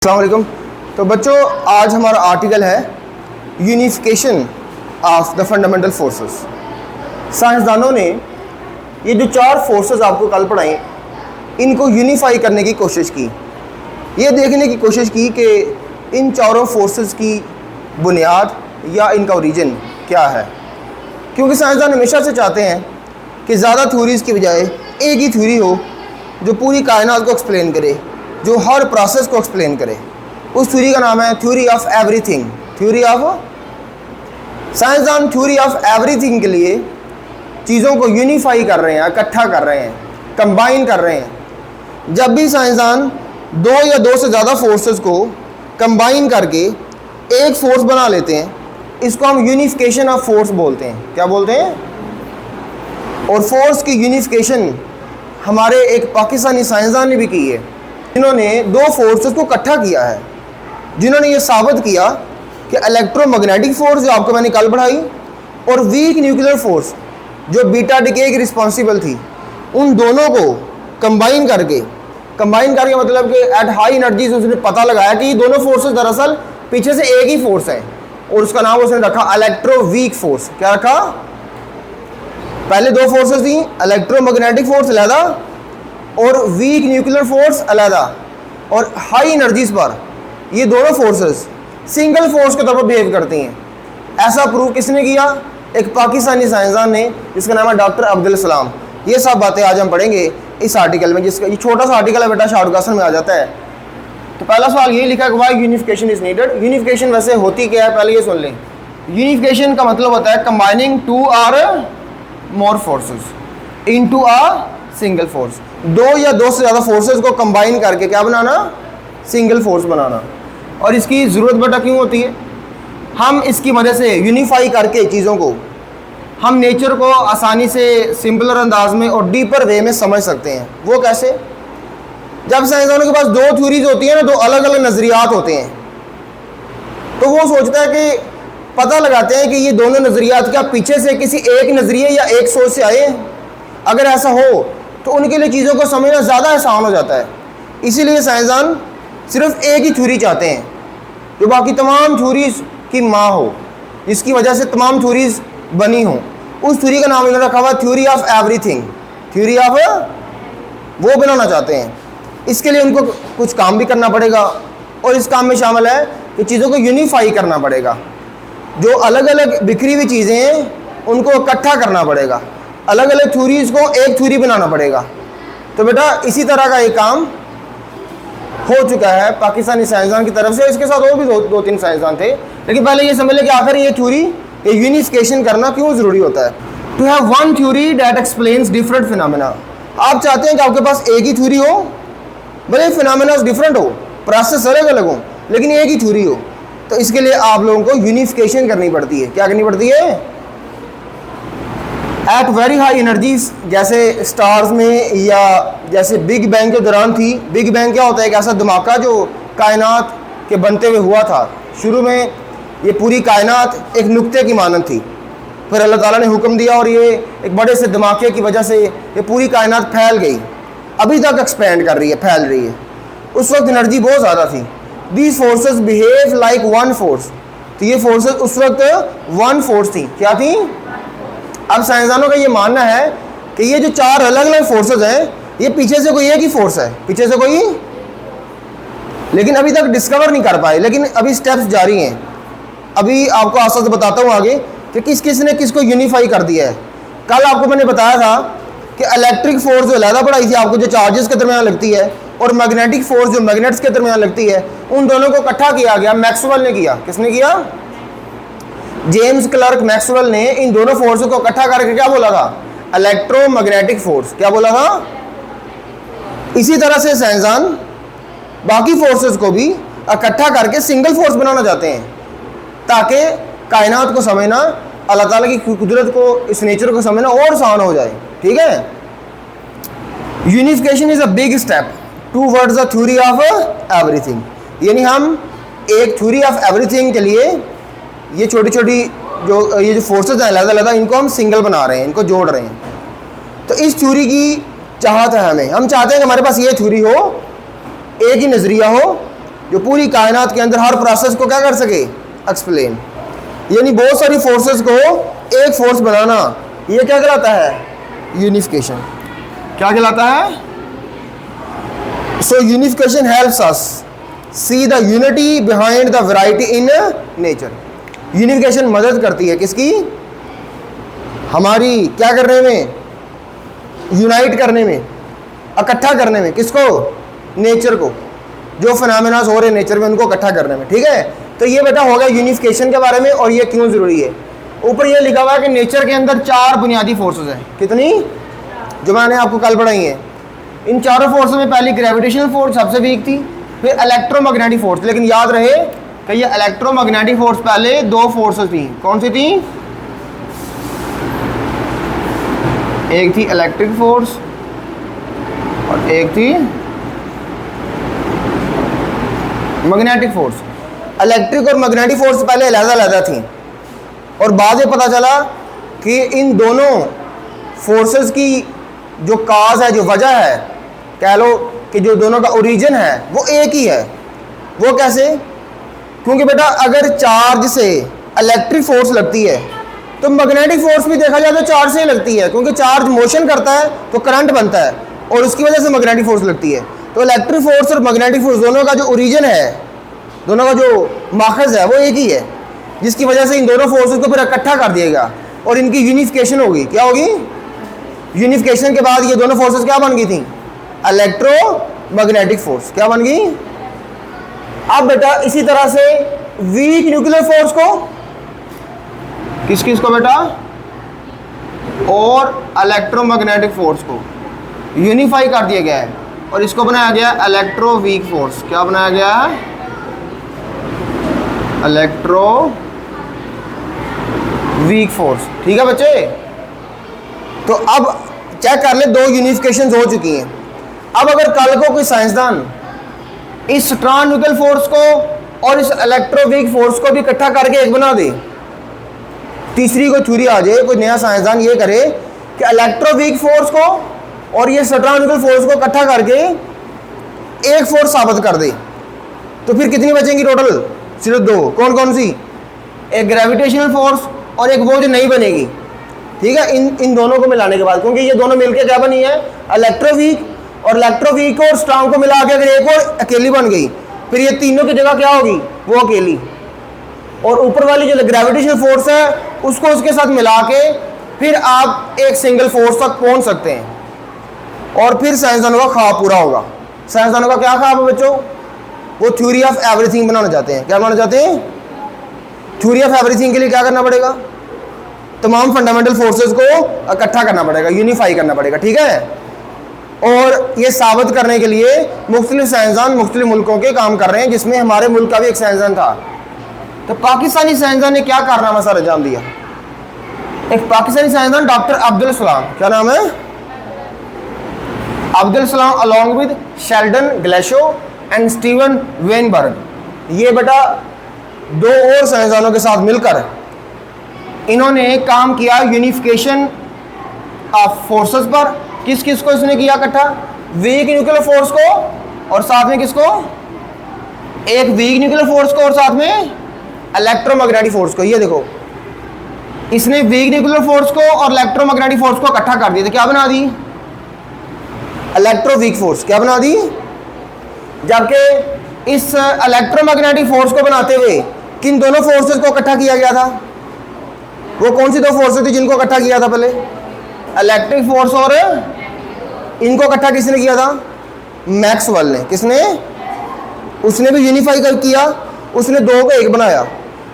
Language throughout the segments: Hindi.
अस्सलाम वालेकुम। तो बच्चों, आज हमारा आर्टिकल है unification of the fundamental forces. साइंसदानों ने ये जो चार फोर्सेस आपको कल पढ़ाई, इनको यूनिफाई करने की कोशिश की। ये देखने की कोशिश की कि इन चारों फोर्सेस की बुनियाद या इनका ओरिजिन क्या है, क्योंकि साइंसदान हमेशा से चाहते हैं कि ज़्यादा थ्योरीज़ की बजाय एक ही थ्योरी हो जो पूरी कायनात को एक्सप्लेन करे, जो हर प्रोसेस को एक्सप्लेन करे। उस थ्योरी का नाम है theory of everything. Theory of साइंसदान थ्योरी ऑफ एवरीथिंग के लिए चीज़ों को यूनिफाई कर रहे हैं, इकट्ठा कर रहे हैं, कंबाइन कर रहे हैं। जब भी साइंसदान दो या दो से ज़्यादा फोर्सेस को कंबाइन करके एक फोर्स बना लेते हैं, इसको हम यूनिफिकेशन ऑफ फोर्स बोलते हैं। क्या बोलते हैं? और फोर्स की यूनिफिकेशन हमारे एक पाकिस्तानी साइंसदान ने भी की है, जिन्होंने दो फोर्सेस को इकट्ठा किया है, जिन्होंने ये साबित किया कि इलेक्ट्रोमैग्नेटिक फोर्स जो आपको मैंने कल पढ़ाई और वीक न्यूक्लियर फोर्स जो बीटा डिके की रिस्पॉन्सिबल थी, उन दोनों को कंबाइन करके मतलब कि एट हाई एनर्जीज उसने पता लगाया कि ये दोनों फोर्सेस दरअसल पीछे से एक ही फोर्स है, और उसका नाम उसने रखा इलेक्ट्रो वीक फोर्स। क्या रखा? पहले दो फोर्सेस थी, इलेक्ट्रोमैग्नेटिक फोर्स अलहदा और वीक न्यूक्लियर फोर्स अलहदा, और हाई एनर्जीज पर ये दोनों फोर्सेस सिंगल फोर्स के तौर पर बिहेव करती हैं। ऐसा प्रूव किसने किया? एक पाकिस्तानी साइंसदान ने, जिसका नाम है डॉक्टर अब्दुल सलाम। ये सब बातें आज हम पढ़ेंगे इस आर्टिकल में, जिसका ये छोटा सा आर्टिकल है बेटा, शॉर्ट क्वेश्चन में आ जाता है। तो पहला सवाल यही लिखा है कि why unification is needed. Unification वैसे होती क्या है, पहले ये सुन लें। यूनिफिकेशन का मतलब होता है combining two or more forces into a single force. दो या दो से ज़्यादा फोर्सेस को कंबाइन करके क्या बनाना? सिंगल फोर्स बनाना। और इसकी ज़रूरत बेटा क्यों होती है? हम इसकी मदद से यूनिफाई करके चीज़ों को, हम नेचर को आसानी से सिंपलर अंदाज में और डीपर वे में समझ सकते हैं। वो कैसे? जब साइंसदानों के पास दो थ्योरीज होती हैं ना, दो अलग अलग नज़रियात होते हैं, तो वो सोचता है कि पता लगाते हैं कि ये दोनों नज़रियात क्या पीछे से किसी एक नज़रिए या एक सोच से आए। अगर ऐसा हो तो उनके लिए चीज़ों को समझना ज़्यादा आसान हो जाता है। इसीलिए साइंसदान सिर्फ एक ही थ्योरी चाहते हैं जो बाकी तमाम थ्योरीज की माँ हो, जिसकी वजह से तमाम थ्योरीज बनी हों। उस थ्योरी का नाम इन्होंने रखा हुआ theory of everything. Theory of वो बनाना चाहते हैं। इसके लिए उनको कुछ काम भी करना पड़ेगा, और इस काम में शामिल है कि चीज़ों को यूनिफाई करना पड़ेगा। जो अलग अलग बिखरी हुई चीज़ें हैं उनको इकट्ठा करना पड़ेगा, अलग अलग थ्योरीज को एक थ्योरी बनाना पड़ेगा। तो बेटा इसी तरह का एक काम हो चुका है पाकिस्तानी साइंसदान की तरफ से। इसके साथ और भी दो तीन साइंसदान थे, लेकिन पहले ये समझ लें कि आखिर ये थ्योरी, ये यूनिफिकेशन करना क्यों ज़रूरी होता है। To have one theory that explains different phenomena. आप चाहते हैं कि आपके पास एक ही थ्योरी हो, भले फिनोमेना डिफरेंट हो, प्रोसेस अलग अलग हो, लेकिन एक ही थ्योरी हो। तो इसके लिए आप लोगों को यूनिफिकेशन करनी पड़ती है। क्या करनी पड़ती है? एट वेरी हाई एनर्जीज, जैसे स्टार्स में या जैसे बिग बैंग के दौरान थी। बिग बैंग क्या होता है? एक ऐसा धमाका जो कायनात के बनते हुए हुआ था। शुरू में ये पूरी कायनात एक नुक्ते की मानद थी, फिर अल्लाह ताला ने हुक्म दिया और ये एक बड़े से धमाके की वजह से ये पूरी कायनात फैल गई, अभी तक एक्सपेंड कर रही है, फैल रही है। उस वक्त एनर्जी बहुत ज़्यादा थी। These forces behave like one force. तो ये फोर्सेस उस वक्त वन फोर्स थी। क्या थी? अब साइंसदानों का ये मानना है कि ये जो चार अलग अलग फोर्सेस हैं, ये पीछे से कोई एक ही फोर्स है, पीछे से कोई, लेकिन अभी तक डिस्कवर नहीं कर पाए। लेकिन अभी स्टेप्स जारी हैं। अभी आपको आस्ते आस्ते बताता हूँ आगे कि किस किस ने किसको यूनिफाई कर दिया है। कल आपको मैंने बताया था कि इलेक्ट्रिक फोर्स जो अलहदा पढ़ाई थी आपको, जो चार्जेस के दरमियान लगती है, और मैग्नेटिक फोर्स जो मैग्नेट्स के दरमियान लगती है, उन दोनों को इकट्ठा किया गया। मैक्सवेल ने किया। किसने किया? जेम्स क्लर्क मैक्सवेल ने इन दोनों फोर्स को इकट्ठा करके क्या बोला था? Electromagnetic force. क्या बोला था? इसी तरह से साइंसदान बाकी फोर्सेस को भी इकट्ठा करके सिंगल फोर्स बनाना चाहते हैं, ताकि कायनात को समझना, अल्लाह ताला की कुदरत को, इस नेचर को समझना और आसान हो जाए। ठीक है? Unification is a big step towards the theory of everything. यानी हम एक थ्योरी ऑफ एवरीथिंग के लिए ये छोटी छोटी ये जो फोर्सेस हैं अलग-अलग, इनको हम सिंगल बना रहे हैं, इनको जोड़ रहे हैं। तो इस थ्योरी की चाहत है हमें। हम चाहते हैं कि हमारे पास ये थ्योरी हो, एक ही नज़रिया हो, जो पूरी कायनात के अंदर हर प्रोसेस को क्या कर सके, एक्सप्लेन। यानी बहुत सारी फोर्सेस को एक फोर्स बनाना, ये क्या कहलाता है, यूनिफिकेशन। क्या कहलाता है? So unification helps us see the unity behind the variety in nature. Unification मदद करती है किसकी, हमारी क्या करने में, यूनाइट करने में, इकट्ठा करने में। किसको? नेचर को। जो फिनोमेनास हो रहे नेचर में उनको इकट्ठा करने में। ठीक है, तो ये बेटा होगा यूनिफिकेशन के बारे में और ये क्यों ज़रूरी है। ऊपर ये लिखा हुआ है कि नेचर के अंदर 4 बुनियादी फोर्सेस हैं। कितनी? जो मैंने आपको कल पढ़ाई हैं। इन चारों फोर्सेस में पहली ग्रेविटेशनल फोर्स सबसे वीक थी, फिर इलेक्ट्रोमैग्नेटिक फोर्स। लेकिन याद रहे कि ये इलेक्ट्रोमैग्नेटिक फोर्स पहले 2 फोर्सेस थी। कौन सी थी? एक थी इलेक्ट्रिक फोर्स और एक थी मैग्नेटिक फोर्स। इलेक्ट्रिक और मैग्नेटिक फोर्स पहले अलग-अलग थी और बाद में पता चला कि इन दोनों फोर्सेस की जो काज है, जो वजह है, कह लो कि जो दोनों का ओरिजिन है वो एक ही है। वो कैसे? क्योंकि बेटा अगर चार्ज से इलेक्ट्रिक फोर्स लगती है तो मैग्नेटिक फोर्स भी देखा जाए तो चार्ज से ही लगती है, क्योंकि चार्ज मोशन करता है तो करंट बनता है और उसकी वजह से मैग्नेटिक फोर्स लगती है। तो इलेक्ट्रिक फोर्स और मैग्नेटिक फोर्स दोनों का जो ओरिजिन है, दोनों का जो माखज़ है वो एक ही है, जिसकी वजह से इन दोनों फोर्सेस को फिर इकट्ठा कर दिएगा और इनकी यूनिफिकेशन होगी। क्या होगी? यूनिफिकेशन के बाद ये दोनों फोर्सेस क्या बन गई थी? Electromagnetic force. क्या बन गई? अब बेटा इसी तरह से वीक न्यूक्लियर फोर्स को, किस किस को बेटा, और इलेक्ट्रोमैग्नेटिक फोर्स को यूनिफाई कर दिया गया है और इसको बनाया गया इलेक्ट्रो वीक फोर्स। क्या बनाया गया है? Electro weak force. ठीक है बच्चे, तो अब चेक कर ले, 2 यूनिफिकेशन हो चुकी हैं। अब अगर कल को कोई साइंसदान इस स्ट्रॉन्ग न्यूक्लियर फोर्स को और इस इलेक्ट्रो वीक फोर्स को भी इकट्ठा करके एक बना दे, तीसरी कोई थ्योरी आ जाए, कोई नया साइंसदान ये करे कि इलेक्ट्रो वीक फोर्स को और ये स्ट्रॉन्ग न्यूक्लियर फोर्स को इकट्ठा करके एक फोर्स साबित कर दे, तो फिर कितनी बचेंगी टोटल? सिर्फ 2। कौन कौन सी? एक ग्रेविटेशनल फोर्स और एक वो जो नहीं बनेगी। ठीक है, इन दोनों को मिलाने के बाद, क्योंकि ये दोनों मिलकर क्या बनी है? इलेक्ट्रोवीक। और इलेक्ट्रोवीक और स्ट्रॉन्ग को मिला के अगर एक और अकेली बन गई, फिर ये तीनों की जगह क्या होगी? वो अकेली। और ऊपर वाली जो ग्रेविटेशनल फोर्स है उसको उसके साथ मिला के फिर आप एक सिंगल फोर्स तक पहुंच सकते हैं और फिर साइंसदानों का ख्वाब पूरा होगा। साइंसदानों का क्या ख्वाब है बच्चों? वो थ्योरी ऑफ एवरीथिंग बनाना चाहते हैं। क्या बनाना चाहते हैं? थ्योरी ऑफ एवरीथिंग के लिए क्या करना पड़ेगा? तमाम फंडामेंटल फोर्सेस को इकट्ठा करना पड़ेगा, यूनिफाई करना पड़ेगा। ठीक है, और ये साबित करने के लिए मुख्तलिफ साइंसदान मुख्तलिफ मुल्कों के काम कर रहे हैं, जिसमें हमारे मुल्क का भी एक साइंसदान था। तो पाकिस्तानी साइंसदान ने क्या कारनामा सर अंजाम दिया? एक पाकिस्तानी साइंसदान डॉक्टर अब्दुल सलाम, क्या नाम है? Abdul Salam, along with Sheldon Glashow and Steven Weinberg, ये बेटा 2 और साइंसदानों के साथ मिलकर इन्होंने काम किया यूनिफिकेशन ऑफ फोर्सेस पर। किस किस को इसने किया इकट्ठा? वीक न्यूक्लियर फोर्स को और साथ में किसको? एक वीक न्यूक्लियर फोर्स को और साथ में इलेक्ट्रोमैग्नेटिक फोर्स को। ये देखो, इसने वीक न्यूक्लियर फोर्स को और इलेक्ट्रोमैग्नेटिक फोर्स को इकट्ठा कर दिया। तो क्या बना दी? Electro weak force. क्या बना दी? जबकि इस इलेक्ट्रोमैग्नेटिक फोर्स को बनाते हुए किन दोनों फोर्सेस को इकट्ठा किया गया था? वो कौन सी 2 फोर्सेस थी जिनको इकट्ठा किया था पहले? इलेक्ट्रिक फोर्स और इनको इकट्ठा किसने किया था? मैक्सवेल ने। किसने? उसने भी यूनिफाई कर किया, उसने 2 को एक बनाया।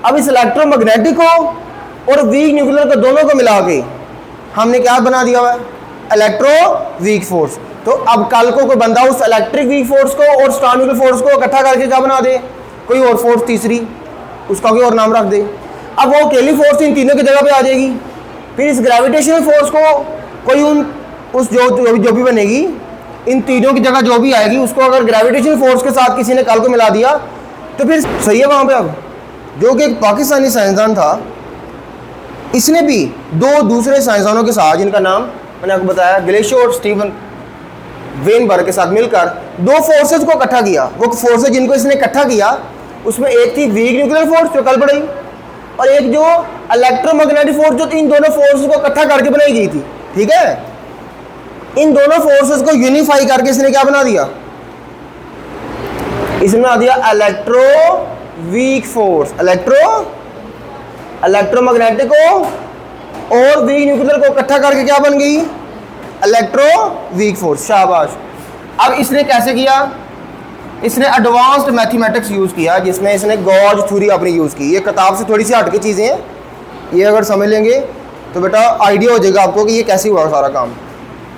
अब इस इलेक्ट्रोमैग्नेटिक को और वीक न्यूक्लियर को दोनों को मिला के हमने क्या बना दिया हुआ है? Electro weak force. तो अब कल को कोई बंदा उस इलेक्ट्रिक वीक फोर्स को और स्ट्रॉन्ग न्यूक्लियर फोर्स को इकट्ठा करके क्या बना दे? कोई और फोर्स तीसरी, उसका कोई और नाम रख दे। अब वो अकेली फोर्स इन तीनों की जगह पे आ जाएगी। फिर इस ग्रेविटेशनल फोर्स को कोई उस जो भी बनेगी, इन तीनों की जगह जो भी आएगी उसको अगर ग्रेविटेशनल फोर्स के साथ किसी ने कल को मिला दिया तो फिर सही है वहाँ पे। अब जो कि एक पाकिस्तानी साइंसदान था, इसने भी 2 दूसरे साइंसदानों के साथ, जिनका नाम मैंने आपको बताया ग्लेशियो और स्टीवन वेनबर्ग के साथ मिलकर दो फोर्सेज को इकट्ठा किया। वो फोर्सेज जिनको इसने इकट्ठा किया उसमें एक थी वीक न्यूक्लियर फोर्स जो कल पढ़ी, और एक जो इलेक्ट्रोमैग्नेटिक फोर्स जो इन दोनों फोर्सेज को इकट्ठा करके बनाई गई थी। ठीक है, इन दोनों फोर्सेस को यूनिफाई करके इसने क्या बना दिया, इसने बना दिया इलेक्ट्रो वीक फोर्स। इलेक्ट्रोमैग्नेटिक को और वीक न्यूक्लियर को इकट्ठा करके क्या बन गई, इलेक्ट्रो वीक फोर्स। शाबाश। अब इसने कैसे किया, इसने एडवांस्ड मैथमेटिक्स यूज किया जिसमें इसने गॉज थ्योरी अपनी यूज की। ये किताब से थोड़ी सी हट के चीजें हैं, ये अगर समझ लेंगे तो बेटा आइडिया हो जाएगा आपको कि ये कैसे हुआ सारा काम।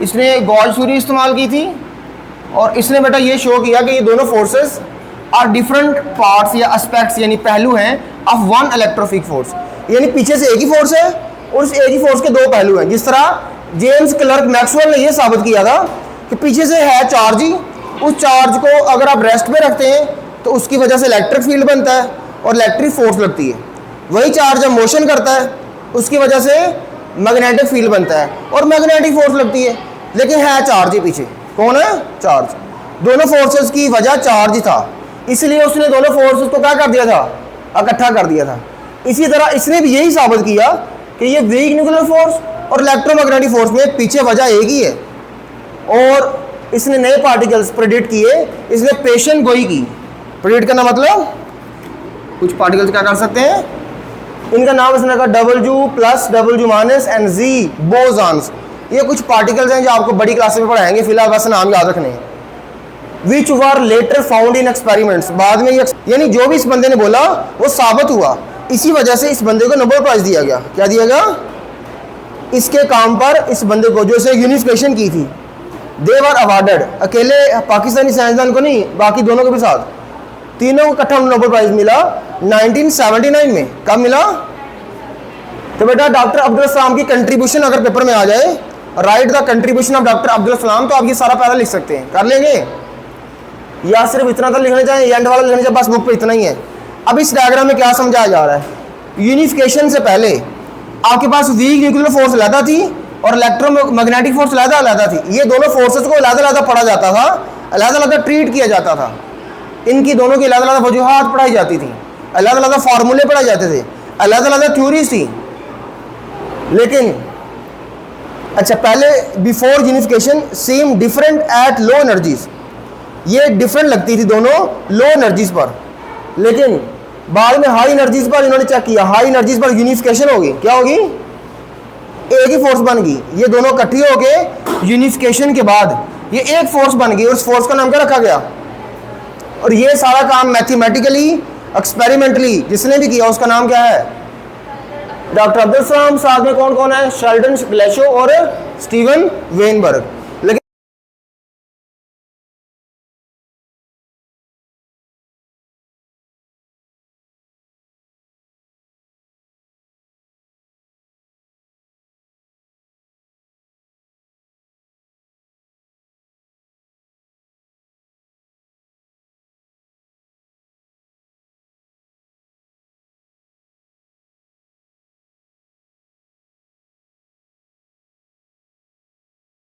इसने गॉज थ्योरी इस्तेमाल की थी और इसने बेटा ये शो किया कि ये दोनों फोर्सेस आर डिफरेंट पार्ट्स या एस्पेक्ट्स यानी पहलू हैं ऑफ वन इलेक्ट्रोफिक फोर्स। यानी पीछे से एक ही फोर्स है और उस एक ही फोर्स के दो पहलू हैं। जिस तरह जेम्स क्लर्क मैक्सवेल ने ये साबित किया था कि पीछे से है चार्ज ही, उस चार्ज को अगर आप रेस्ट पे रखते हैं तो उसकी वजह से इलेक्ट्रिक फील्ड बनता है और इलेक्ट्रिक फोर्स लगती है। वही चार्ज जब मोशन करता है उसकी वजह से मैग्नेटिक फील्ड बनता है और मैग्नेटिक फोर्स लगती है, लेकिन है चार्ज ही पीछे। कौन है, चार्ज। दोनों फोर्सेस की वजह चार्ज ही था, इसलिए उसने दोनों फोर्सेस को क्या कर दिया था, इकट्ठा कर दिया था। इसी तरह इसने भी यही साबित किया कि ये वीक न्यूक्लियर फोर्स और इलेक्ट्रोमैग्नेटिक फोर्स में पीछे वजह एक ही है। और इसने नए पार्टिकल्स प्रेडिक्ट किए, इसने पेशन गोई की। प्रेडिक्ट करना मतलब कुछ पार्टिकल्स क्या कर सकते हैं, इनका नाम इसने रखा W plus W minus and Z bosons. ये कुछ पार्टिकल्स हैं जो आपको बड़ी क्लास में पढ़ाएंगे, फिलहाल बस नाम याद रखने हैं। Which were later found in experiments, बाद में ये यानी जो भी इस बंदे ने बोला वो साबित हुआ। इसी वजह से इस बंदे को नोबेल प्राइज दिया गया। क्या दिया गया, इसके काम पर इस बंदे को जो इसे यूनिफिकेशन की थी, दे वर अवार्डेड। अकेले पाकिस्तानी साइंसदान को नहीं, बाकी दोनों के भी साथ, तीनों को इकट्ठा नोबेल प्राइज मिला 1979 में। कब मिला, तो बेटा डॉक्टर अब्दुल सलाम की कंट्रीब्यूशन अगर पेपर में आ जाए, right the contribution of doctor Abdul Salam, तो आप ये सारा पैरा लिख सकते हैं, कर लेंगे। या सिर्फ इतना तो लिखना चाहिए, एंड वाला लिखना चाहिए, बस बुक पे इतना ही है। अब इस डायग्राम में क्या समझाया जा रहा है, यूनिफिकेशन से पहले आपके पास वीक न्यूक्लियर फोर्स अलग थी और इलेक्ट्रोमैग्नेटिक फोर्स अलग थी। ये दोनों फोर्सेस को अलग पढ़ा जाता था, अलग ट्रीट किया जाता था। इनकी दोनों की अलग वजूहात पढ़ाई जाती थी, अलग फार्मूले पढ़ाए जाते थे, अलग थ्योरीज थी। लेकिन अच्छा, पहले before unification same different at low energies, ये डिफरेंट लगती थी दोनों लो एनर्जीज पर, लेकिन बाद में हाई एनर्जीज पर इन्होंने चेक किया, हाई एनर्जीज पर यूनिफिकेशन होगी। क्या होगी, एक ही फोर्स बन गई। ये दोनों इकट्ठी होके यूनिफिकेशन के बाद ये एक फोर्स बन गई और उस फोर्स का नाम क्या रखा गया। और ये सारा काम मैथमेटिकली एक्सपेरिमेंटली जिसने भी किया उसका नाम क्या है, डॉक्टर अब्दुल सलाम। साथ में कौन कौन है, शेल्डन ग्लेशो और स्टीवन वेनबर्ग।